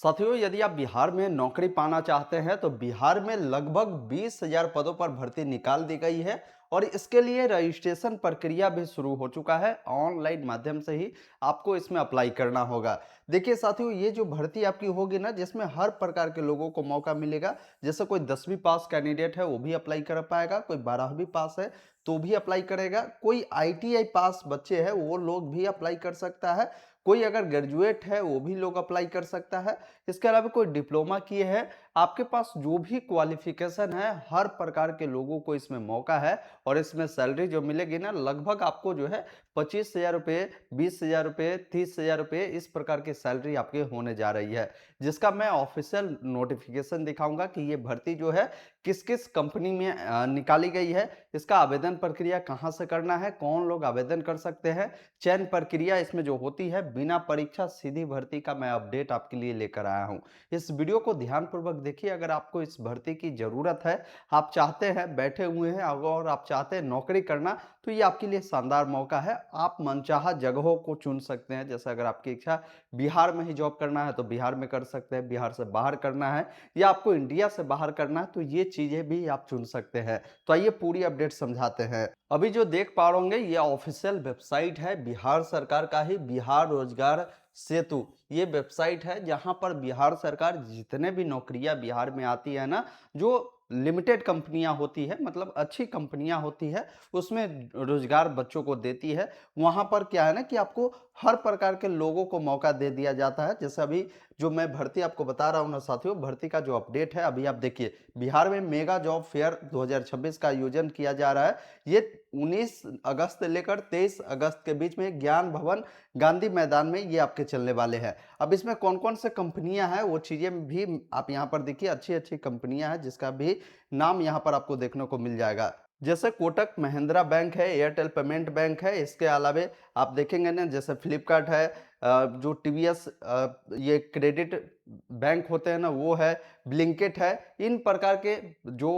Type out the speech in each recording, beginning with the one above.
साथियों, यदि आप बिहार में नौकरी पाना चाहते हैं तो बिहार में लगभग 20,000 पदों पर भर्ती निकाल दी गई है और इसके लिए रजिस्ट्रेशन प्रक्रिया भी शुरू हो चुका है। ऑनलाइन माध्यम से ही आपको इसमें अप्लाई करना होगा। देखिए साथियों, ये जो भर्ती आपकी होगी ना, जिसमें हर प्रकार के लोगों को मौका मिलेगा। जैसे कोई 10वीं पास कैंडिडेट है वो भी अप्लाई कर पाएगा, कोई 12वीं पास है तो भी अप्लाई करेगा, कोई आईटीआई पास बच्चे हैं वो लोग भी अप्लाई कर सकता है, कोई अगर ग्रेजुएट है वो भी लोग अप्लाई कर सकता है। इसके अलावा कोई डिप्लोमा किए हैं, आपके पास जो भी क्वालिफिकेशन है, हर प्रकार के लोगों को इसमें मौका है। और इसमें सैलरी जो मिलेगी ना, लगभग आपको जो है 25,000 रुपये, 20,000 रुपये, 30,000 रुपये, इस प्रकार की सैलरी आपके होने जा रही है। जिसका मैं ऑफिशियल नोटिफिकेशन दिखाऊंगा कि ये भर्ती जो है किस किस कंपनी में निकाली गई है, इसका आवेदन प्रक्रिया कहाँ से करना है, कौन लोग आवेदन कर सकते हैं, चयन प्रक्रिया इसमें जो होती है, बिना परीक्षा सीधी भर्ती का मैं अपडेट आपके लिए लेकर आया हूं। इस वीडियो को ध्यानपूर्वक देखिए। अगर आपको इस भर्ती की जरूरत है, आप चाहते हैं, बैठे हुए हैं और आप चाहते हैं नौकरी करना, तो ये आपके लिए शानदार मौका है। आप मनचाहा जगहों को चुन सकते हैं। जैसे अगर आपकी इच्छा बिहार में ही जॉब करना है तो बिहार में कर सकते हैं, बिहार से बाहर करना है या आपको इंडिया से बाहर करना है तो ये चीजें भी आप चुन सकते हैं। तो आइए पूरी अपडेट समझाते हैं। अभी जो देख पा रहे होंगे, ये ऑफिशियल वेबसाइट है बिहार सरकार का ही, बिहार रोजगार सेतु। ये वेबसाइट है जहां पर बिहार सरकार जितने भी नौकरियां बिहार में आती है ना, जो लिमिटेड कंपनियां होती है, मतलब अच्छी कंपनियां होती है, उसमें रोजगार बच्चों को देती है। वहां पर क्या है ना कि आपको हर प्रकार के लोगों को मौका दे दिया जाता है। जैसे अभी जो मैं भर्ती आपको बता रहा हूं ना साथियों, भर्ती का जो अपडेट है, अभी आप देखिए, बिहार में मेगा जॉब फेयर 2026 का आयोजन किया जा रहा है। ये 19 अगस्त से लेकर 23 अगस्त के बीच में ज्ञान भवन गांधी मैदान में ये आपके चलने वाले हैं। अब इसमें कौन कौन से कंपनियां हैं वो चीजें भी आप यहाँ पर देखिए, अच्छी अच्छी कंपनियां हैं जिसका भी नाम यहाँ पर आपको देखने को मिल जाएगा। जैसे कोटक महिंद्रा बैंक है, एयरटेल पेमेंट बैंक है, इसके अलावे आप देखेंगे ना, जैसे फ्लिपकार्ट है, जो टीवीएस ये क्रेडिट बैंक होते हैं ना वो है, ब्लिंकिट है। इन प्रकार के जो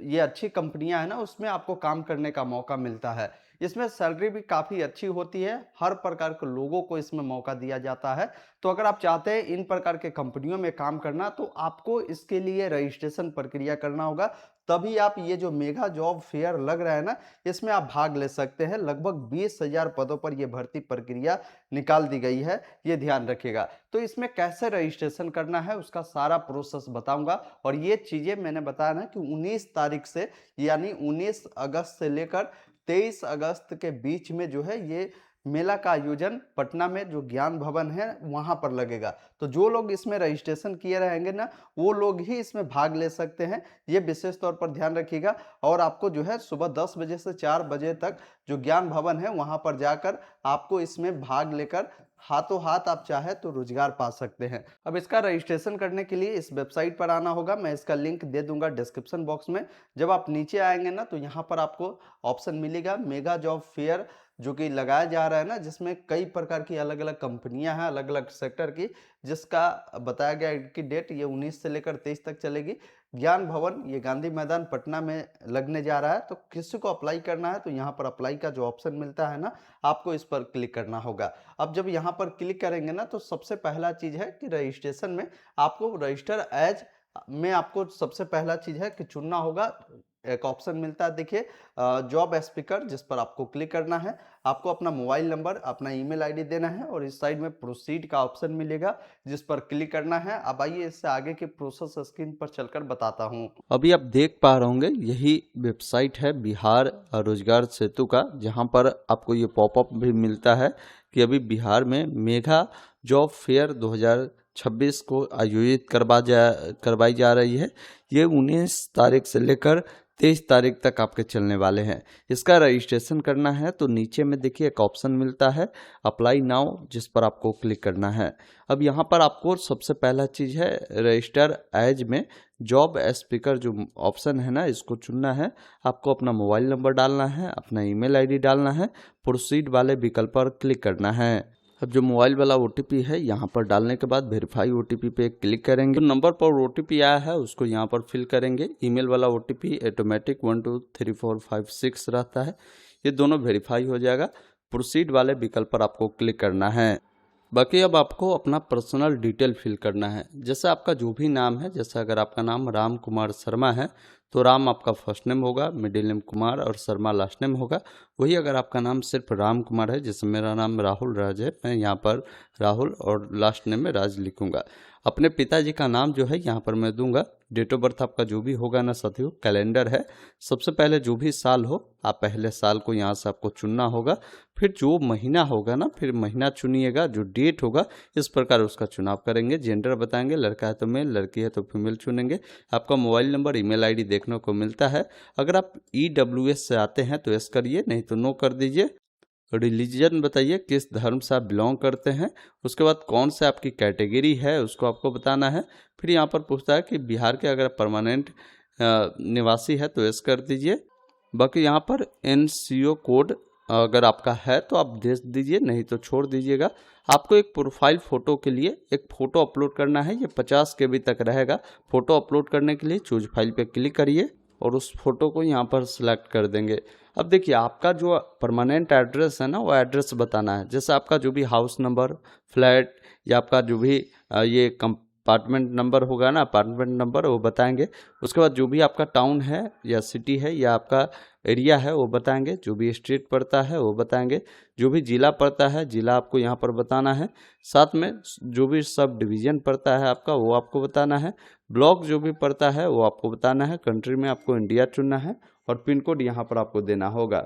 ये अच्छी कंपनियां हैं ना, उसमें आपको काम करने का मौका मिलता है। इसमें सैलरी भी काफ़ी अच्छी होती है, हर प्रकार के लोगों को इसमें मौका दिया जाता है। तो अगर आप चाहते हैं इन प्रकार के कंपनियों में काम करना, तो आपको इसके लिए रजिस्ट्रेशन प्रक्रिया करना होगा, तभी आप ये जो मेगा जॉब फेयर लग रहा है ना, इसमें आप भाग ले सकते हैं। लगभग 20,000 पदों पर यह भर्ती प्रक्रिया निकाल दी गई है, ये ध्यान रखिएगा। तो इसमें कैसे रजिस्ट्रेशन करना है उसका सारा प्रोसेस बताऊंगा। और ये चीजें मैंने बताया ना कि 19 तारीख से, यानी 19 अगस्त से लेकर 23 अगस्त के बीच में जो है ये मेला का आयोजन पटना में जो ज्ञान भवन है वहां पर लगेगा। तो जो लोग इसमें रजिस्ट्रेशन किए रहेंगे ना, वो लोग ही इसमें भाग ले सकते हैं, ये विशेष तौर पर ध्यान रखिएगा। और आपको जो है सुबह 10 बजे से 4 बजे तक जो ज्ञान भवन है वहां पर जाकर आपको इसमें भाग लेकर हाथों हाथ आप चाहे तो रोजगार पा सकते हैं। अब इसका रजिस्ट्रेशन करने के लिए इस वेबसाइट पर आना होगा, मैं इसका लिंक दे दूंगा डिस्क्रिप्शन बॉक्स में। जब आप नीचे आएंगे ना, तो यहाँ पर आपको ऑप्शन मिलेगा मेगा जॉब फेयर, जो कि लगाया जा रहा है ना, जिसमें कई प्रकार की अलग अलग कंपनियां हैं, अलग अलग सेक्टर की, जिसका बताया गया कि डेट ये 19 से लेकर 23 तक चलेगी। ज्ञान भवन ये गांधी मैदान पटना में लगने जा रहा है। तो किसी को अप्लाई करना है तो यहाँ पर अप्लाई का जो ऑप्शन मिलता है ना, आपको इस पर क्लिक करना होगा। अब जब यहाँ पर क्लिक करेंगे ना, तो सबसे पहला चीज है कि रजिस्ट्रेशन में आपको रजिस्टर एज में आपको सबसे पहला चीज है कि चुनना होगा। एक ऑप्शन मिलता है, देखिए, जॉब स्पीकर, जिस पर आपको क्लिक करना है। आपको अपना मोबाइल नंबर, अपना ईमेल आईडी देना है और इस साइड में प्रोसीड का ऑप्शन मिलेगा, जिस पर क्लिक करना है। अब आइए इससे आगे के प्रोसेस स्क्रीन पर चलकर बताता हूँ। अभी आप देख पा रहे होंगे, यही वेबसाइट है बिहार रोजगार सेतु का, जहाँ पर आपको ये पॉपअप भी मिलता है कि अभी बिहार में मेगा जॉब फेयर 2026 को आयोजित करवाई जा रही है। ये 19 तारीख से लेकर 23 तारीख तक आपके चलने वाले हैं। इसका रजिस्ट्रेशन करना है तो नीचे में देखिए एक ऑप्शन मिलता है अप्लाई नाउ, जिस पर आपको क्लिक करना है। अब यहाँ पर आपको सबसे पहला चीज़ है रजिस्टर एज में जॉब स्पीकर जो ऑप्शन है ना, इसको चुनना है। आपको अपना मोबाइल नंबर डालना है, अपना ईमेल आईडी डालना है, प्रोसीड वाले विकल्प पर क्लिक करना है। अब जो मोबाइल वाला OTP है यहाँ पर डालने के बाद वेरीफाई OTP पे क्लिक करेंगे। जो नंबर पर OTP आया है उसको यहाँ पर फिल करेंगे। ईमेल वाला OTP ऑटोमेटिक 123456 रहता है, ये दोनों वेरीफाई हो जाएगा। प्रोसीड वाले विकल्प पर आपको क्लिक करना है। बाकी अब आपको अपना पर्सनल डिटेल फिल करना है। जैसे आपका जो भी नाम है, जैसे अगर आपका नाम राम कुमार शर्मा है तो राम आपका फर्स्ट नेम होगा, मिडिल नेम कुमार और शर्मा लास्ट नेम होगा। वही अगर आपका नाम सिर्फ राम कुमार है, जैसे मेरा नाम राहुल राज है, मैं यहाँ पर राहुल और लास्ट नेम में राज लिखूंगा। अपने पिताजी का नाम जो है यहाँ पर मैं दूंगा। डेट ऑफ बर्थ आपका जो भी होगा ना साथियों, कैलेंडर है, सबसे पहले जो भी साल हो आप पहले साल को यहाँ से आपको चुनना होगा। फिर जो महीना होगा ना, फिर महीना चुनिएगा, जो डेट होगा इस प्रकार उसका चुनाव करेंगे। जेंडर बताएंगे, लड़का है तो मेल, लड़की है तो फीमेल चुनेंगे। आपका मोबाइल नंबर, ईमेल आईडी देखने को मिलता है। अगर आप EWS से आते हैं तो यस करिए, नहीं तो नो कर दीजिए। रिलीजन बताइए, किस धर्म से आप बिलोंग करते हैं। उसके बाद कौन से आपकी कैटेगरी है उसको आपको बताना है। फिर यहाँ पर पूछता है कि बिहार के अगर परमानेंट निवासी है तो यस कर दीजिए। बाकी यहाँ पर NCO कोड अगर आपका है तो आप दे दीजिए, नहीं तो छोड़ दीजिएगा। आपको एक प्रोफाइल फ़ोटो के लिए एक फ़ोटो अपलोड करना है, ये 50 KB तक रहेगा। फ़ोटो अपलोड करने के लिए चूज फाइल पे क्लिक करिए और उस फोटो को यहाँ पर सिलेक्ट कर देंगे। अब देखिए आपका जो परमानेंट एड्रेस है ना, वो एड्रेस बताना है। जैसे आपका जो भी हाउस नंबर, फ्लैट या आपका जो भी ये कंपार्टमेंट नंबर होगा ना, अपार्टमेंट नंबर, वो बताएंगे। उसके बाद जो भी आपका टाउन है या सिटी है या आपका एरिया है वो बताएंगे। जो भी स्टेट पड़ता है वो बताएंगे। जो भी जिला पड़ता है जिला आपको यहाँ पर बताना है। साथ में जो भी सब डिवीज़न पड़ता है आपका वो आपको बताना है। ब्लॉक जो भी पड़ता है वो आपको बताना है। कंट्री में आपको इंडिया चुनना है और पिन कोड यहाँ पर आपको देना होगा।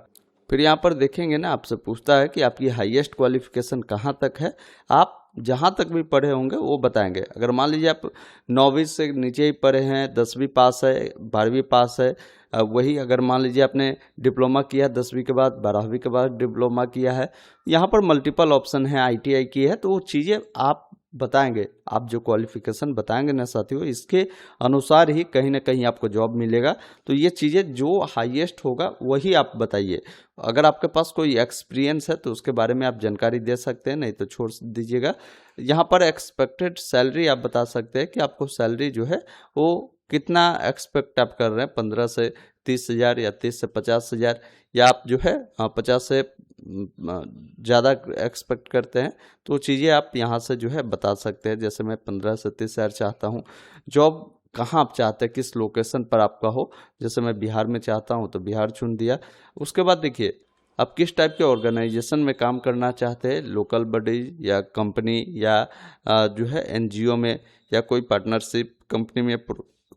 फिर यहाँ पर देखेंगे ना, आपसे पूछता है कि आपकी हाईएस्ट क्वालिफिकेशन कहाँ तक है। आप जहाँ तक भी पढ़े होंगे वो बताएंगे। अगर मान लीजिए आप 9वीं से नीचे ही पढ़े हैं, 10वीं पास है, 12वीं पास है, वही अगर मान लीजिए आपने डिप्लोमा किया 10वीं के बाद, 12वीं के बाद डिप्लोमा किया है, यहाँ पर मल्टीपल ऑप्शन है, ITI की है, तो वो चीज़ें आप बताएंगे। आप जो क्वालिफिकेशन बताएंगे ना साथियों, इसके अनुसार ही कहीं ना कहीं आपको जॉब मिलेगा। तो ये चीज़ें जो हाईएस्ट होगा वही आप बताइए। अगर आपके पास कोई एक्सपीरियंस है तो उसके बारे में आप जानकारी दे सकते हैं, नहीं तो छोड़ दीजिएगा। यहाँ पर एक्सपेक्टेड सैलरी आप बता सकते हैं कि आपको सैलरी जो है वो कितना एक्सपेक्ट आप कर रहे हैं, 15 से 30 हज़ार या 30 से 50 हज़ार, या आप जो है 50 से ज़्यादा एक्सपेक्ट करते हैं। तो चीज़ें आप यहाँ से जो है बता सकते हैं। जैसे मैं 15 से 30 हज़ार चाहता हूँ। जॉब कहाँ आप चाहते हैं, किस लोकेशन पर आपका हो। जैसे मैं बिहार में चाहता हूँ तो बिहार चुन दिया। उसके बाद देखिए आप किस टाइप के ऑर्गेनाइजेशन में काम करना चाहते हैं, लोकल बॉडी या कंपनी या जो है NGO में, या कोई पार्टनरशिप कंपनी में,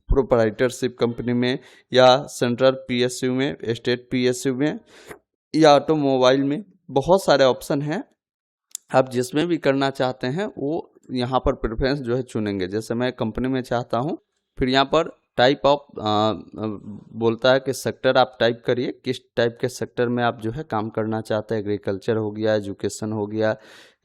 प्रोप्राइटरशिप कंपनी में, या सेंट्रल PSU में, स्टेट PSU में, या ऑटोमोबाइल में। बहुत सारे ऑप्शन हैं, आप जिसमें भी करना चाहते हैं वो यहाँ पर प्रेफरेंस जो है चुनेंगे। जैसे मैं कंपनी में चाहता हूँ। फिर यहाँ पर टाइप ऑफ बोलता है कि सेक्टर आप टाइप करिए, किस टाइप के सेक्टर में आप जो है काम करना चाहते हैं। एग्रीकल्चर हो गया, एजुकेशन हो गया,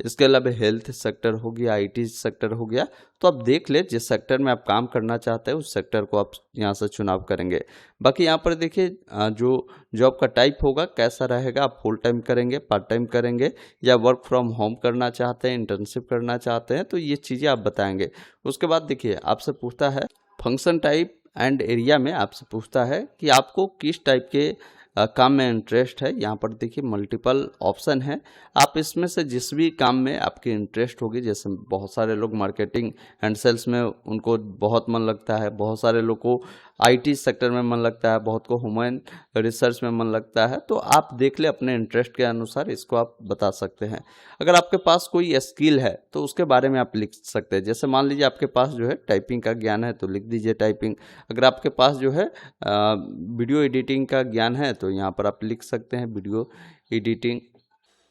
इसके अलावा हेल्थ सेक्टर हो गया, IT सेक्टर हो गया। तो आप देख ले जिस सेक्टर में आप काम करना चाहते हैं उस सेक्टर को आप यहाँ से चुनाव करेंगे। बाकी यहाँ पर देखिए जो जॉब का टाइप होगा कैसा रहेगा, आप फुल टाइम करेंगे, पार्ट टाइम करेंगे, या वर्क फ्रॉम होम करना चाहते हैं, इंटर्नशिप करना चाहते हैं, तो ये चीज़ें आप बताएंगे। उसके बाद देखिए आपसे पूछता है फंक्शन टाइप एंड एरिया में, आपसे पूछता है कि आपको किस टाइप के काम में इंटरेस्ट है। यहाँ पर देखिए मल्टीपल ऑप्शन है, आप इसमें से जिस भी काम में आपकी इंटरेस्ट होगी। जैसे बहुत सारे लोग मार्केटिंग एंड सेल्स में उनको बहुत मन लगता है, बहुत सारे लोग को IT सेक्टर में मन लगता है, बहुत को ह्यूमन रिसर्च में मन लगता है। तो आप देख ले अपने इंटरेस्ट के अनुसार इसको आप बता सकते हैं। अगर आपके पास कोई स्किल है तो उसके बारे में आप लिख सकते हैं। जैसे मान लीजिए आपके पास जो है टाइपिंग का ज्ञान है तो लिख दीजिए टाइपिंग। अगर आपके पास जो है वीडियो एडिटिंग का ज्ञान है तो यहाँ पर आप लिख सकते हैं वीडियो एडिटिंग।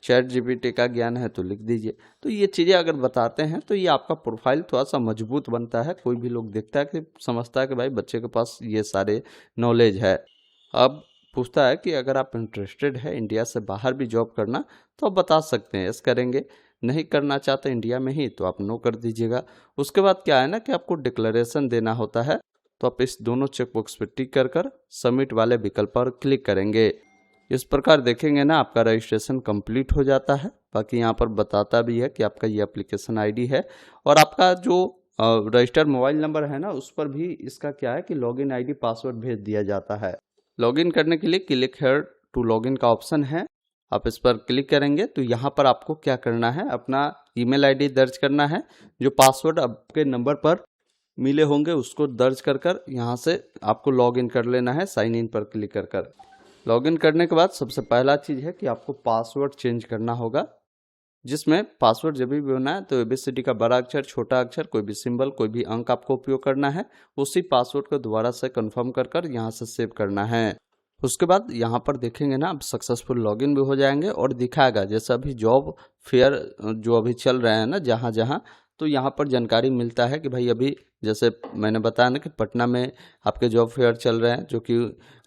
ChatGPT का ज्ञान है तो लिख दीजिए। तो ये चीज़ें अगर बताते हैं तो ये आपका प्रोफाइल थोड़ा सा मजबूत बनता है। कोई भी लोग देखता है कि समझता है कि भाई बच्चे के पास ये सारे नॉलेज है। अब पूछता है कि अगर आप इंटरेस्टेड है इंडिया से बाहर भी जॉब करना तो आप बता सकते हैं, यस करेंगे। नहीं करना चाहते इंडिया में ही तो आप नो कर दीजिएगा। उसके बाद क्या है ना कि आपको डिक्लेरेशन देना होता है, तो आप इस दोनों चेकबॉक्स पर टिक कर सबमिट वाले विकल्प पर क्लिक करेंगे। इस प्रकार देखेंगे ना आपका रजिस्ट्रेशन कंप्लीट हो जाता है। बाकी यहाँ पर बताता भी है कि आपका ये एप्लीकेशन ID है, और आपका जो रजिस्टर्ड मोबाइल नंबर है ना उस पर भी इसका क्या है कि लॉगिन ID पासवर्ड भेज दिया जाता है। लॉगिन करने के लिए क्लिक हियर टू लॉगिन का ऑप्शन है, आप इस पर क्लिक करेंगे तो यहाँ पर आपको क्या करना है, अपना ईमेल आईडी दर्ज करना है। जो पासवर्ड आपके नंबर पर मिले होंगे उसको दर्ज कर कर यहाँ से आपको लॉगिन कर लेना है। साइन इन पर क्लिक कर कर लॉगिन करने के बाद सबसे पहला चीज़ है कि आपको पासवर्ड चेंज करना होगा, जिसमें पासवर्ड जब भी होना है तो एबीसीडी का बड़ा अक्षर, छोटा अक्षर, कोई भी सिंबल, कोई भी अंक आपको उपयोग करना है। उसी पासवर्ड को दोबारा से कंफर्म कर कर यहाँ से सेव करना है। उसके बाद यहाँ पर देखेंगे ना, आप सक्सेसफुल लॉगिन भी हो जाएंगे और दिखाएगा जैसे अभी जॉब फेयर जो अभी चल रहे हैं ना जहाँ जहाँ, तो यहाँ पर जानकारी मिलता है कि भाई अभी जैसे मैंने बताया ना कि पटना में आपके जॉब फेयर चल रहे हैं जो कि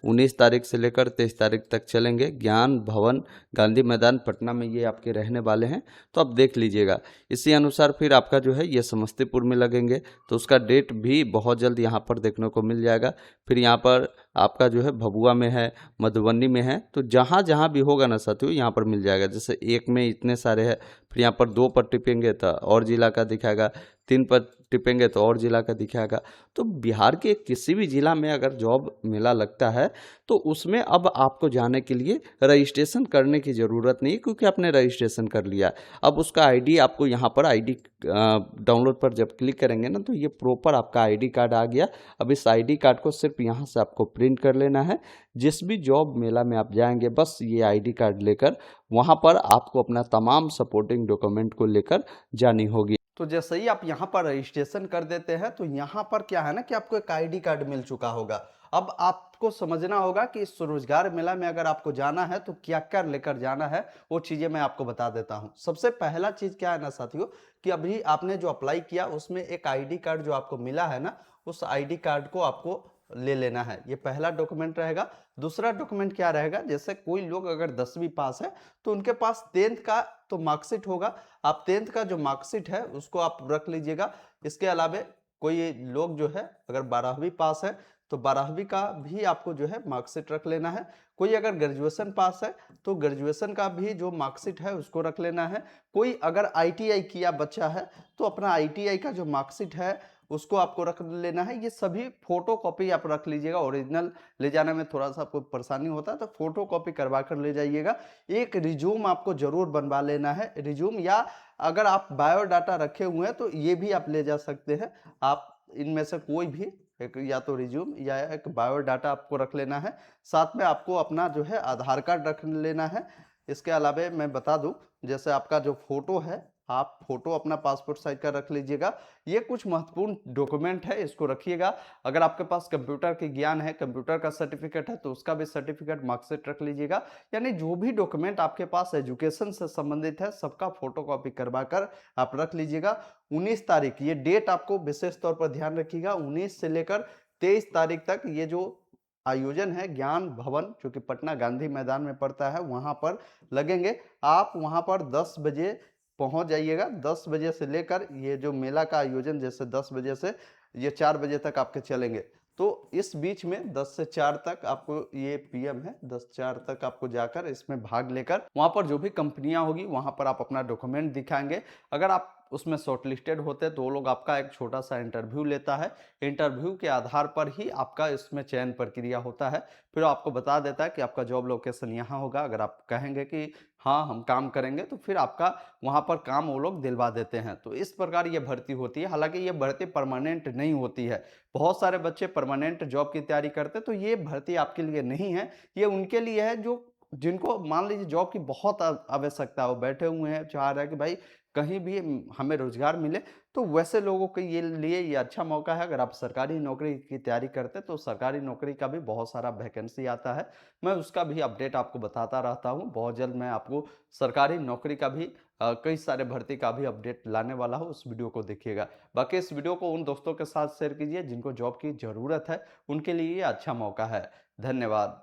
19 तारीख से लेकर 23 तारीख तक चलेंगे। ज्ञान भवन गांधी मैदान पटना में ये आपके रहने वाले हैं, तो आप देख लीजिएगा। इसी अनुसार फिर आपका जो है ये समस्तीपुर में लगेंगे, तो उसका डेट भी बहुत जल्द यहाँ पर देखने को मिल जाएगा। फिर यहाँ पर आपका जो है भभुआ में है, मधुबनी में है, तो जहाँ जहाँ भी होगा ना साथियों यहाँ पर मिल जाएगा। जैसे एक में इतने सारे हैं, फिर यहाँ पर 2 पर टिपेंगे तो और जिला का दिखाएगा, 3 पर टिपेंगे तो और जिला का दिखाएगा। तो बिहार के किसी भी जिला में अगर जॉब मेला लगता है तो उसमें अब आपको जाने के लिए रजिस्ट्रेशन करने की ज़रूरत नहीं, क्योंकि आपने रजिस्ट्रेशन कर लिया। अब उसका आईडी आपको यहाँ पर आईडी डाउनलोड पर जब क्लिक करेंगे ना तो ये प्रॉपर आपका आईडी कार्ड आ गया। अब इस आईडी कार्ड को सिर्फ यहाँ से आपको प्रिंट कर लेना है। जिस भी जॉब मेला में आप जाएंगे बस ये आईडी कार्ड लेकर वहाँ पर आपको अपना तमाम सपोर्टिंग डॉक्यूमेंट को लेकर जानी होगी। तो जैसे ही आप यहाँ पर रजिस्ट्रेशन कर देते हैं तो यहाँ पर क्या है ना कि आपको एक आईडी कार्ड मिल चुका होगा। अब आपको समझना होगा कि इस रोजगार मेला में अगर आपको जाना है तो क्या क्या लेकर जाना है, वो चीज़ें मैं आपको बता देता हूँ। सबसे पहला चीज़ क्या है ना साथियों कि अभी आपने जो अप्लाई किया उसमें एक आईडी कार्ड जो आपको मिला है ना, उस आईडी कार्ड को आपको ले लेना है। ये पहला डॉक्यूमेंट रहेगा। दूसरा डॉक्यूमेंट क्या रहेगा, जैसे कोई लोग अगर 10वीं पास है तो उनके पास 10th का तो मार्कशीट होगा। आप 10th का जो मार्कशीट है उसको आप रख लीजिएगा। इसके अलावा कोई लोग जो है अगर 12वीं पास है तो 12वीं का भी आपको जो है मार्कशीट रख लेना है। कोई अगर ग्रेजुएशन पास है तो ग्रेजुएशन का भी जो मार्कशीट है उसको रख लेना है। कोई अगर आईटीआई किया बच्चा है तो अपना आईटीआई का जो मार्कशीट है उसको आपको रख लेना है। ये सभी फोटो कॉपी आप रख लीजिएगा। ओरिजिनल ले जाने में थोड़ा सा आपको परेशानी होता है तो फोटो कॉपी करवा कर ले जाइएगा। एक रिज्यूम आपको जरूर बनवा लेना है। रिज्यूम या अगर आप बायोडाटा रखे हुए हैं तो ये भी आप ले जा सकते हैं। आप इनमें से कोई भी एक या तो रिज्यूम या एक बायोडाटा आपको रख लेना है। साथ में आपको अपना जो है आधार कार्ड रख लेना है। इसके अलावा मैं बता दूं, जैसे आपका जो फोटो है आप फोटो अपना पासपोर्ट साइज का रख लीजिएगा। ये कुछ महत्वपूर्ण डॉक्यूमेंट है, इसको रखिएगा। अगर आपके पास कंप्यूटर के ज्ञान है, कंप्यूटर का सर्टिफिकेट है तो उसका भी सर्टिफिकेट मार्कशीट रख लीजिएगा। यानी जो भी डॉक्यूमेंट आपके पास एजुकेशन से संबंधित है सबका फोटो कॉपी करवा कर आप रख लीजिएगा। 19 तारीख ये डेट आपको विशेष तौर पर ध्यान रखिएगा। 19 से लेकर 23 तारीख तक ये जो आयोजन है ज्ञान भवन जो कि पटना गांधी मैदान में पड़ता है वहां पर लगेंगे। आप वहां पर 10 बजे पहुंच जाइएगा। 10 बजे से लेकर ये जो मेला का आयोजन जैसे 10 बजे से ये 4 बजे तक आपके चलेंगे, तो इस बीच में 10 से 4 तक आपको ये पीएम है, 10-4 तक आपको जाकर इसमें भाग लेकर वहां पर जो भी कंपनियां होगी वहां पर आप अपना डॉक्यूमेंट दिखाएंगे। अगर आप उसमें शॉर्टलिस्टेड होते हैं तो वो लोग आपका एक छोटा सा इंटरव्यू लेता है। इंटरव्यू के आधार पर ही आपका इसमें चयन प्रक्रिया होता है। फिर आपको बता देता है कि आपका जॉब लोकेशन यहाँ होगा। अगर आप कहेंगे कि हाँ हम काम करेंगे तो फिर आपका वहाँ पर काम वो लोग दिलवा देते हैं। तो इस प्रकार ये भर्ती होती है। हालांकि ये भर्ती परमानेंट नहीं होती है। बहुत सारे बच्चे परमानेंट जॉब की तैयारी करते हैं, तो ये भर्ती आपके लिए नहीं है। ये उनके लिए है जो जिनको मान लीजिए जॉब की बहुत आवश्यकता है, वो बैठे हुए हैं चाह रहे हैं कि भाई कहीं भी हमें रोजगार मिले। तो वैसे लोगों के लिए ये अच्छा मौका है। अगर आप सरकारी नौकरी की तैयारी करते हैं तो सरकारी नौकरी का भी बहुत सारा वैकेंसी आता है। मैं उसका भी अपडेट आपको बताता रहता हूँ। बहुत जल्द मैं आपको सरकारी नौकरी का भी कई सारे भर्ती का भी अपडेट लाने वाला हूँ। उस वीडियो को देखिएगा। बाकी इस वीडियो को उन दोस्तों के साथ शेयर कीजिए जिनको जॉब की ज़रूरत है, उनके लिए ये अच्छा मौका है। धन्यवाद।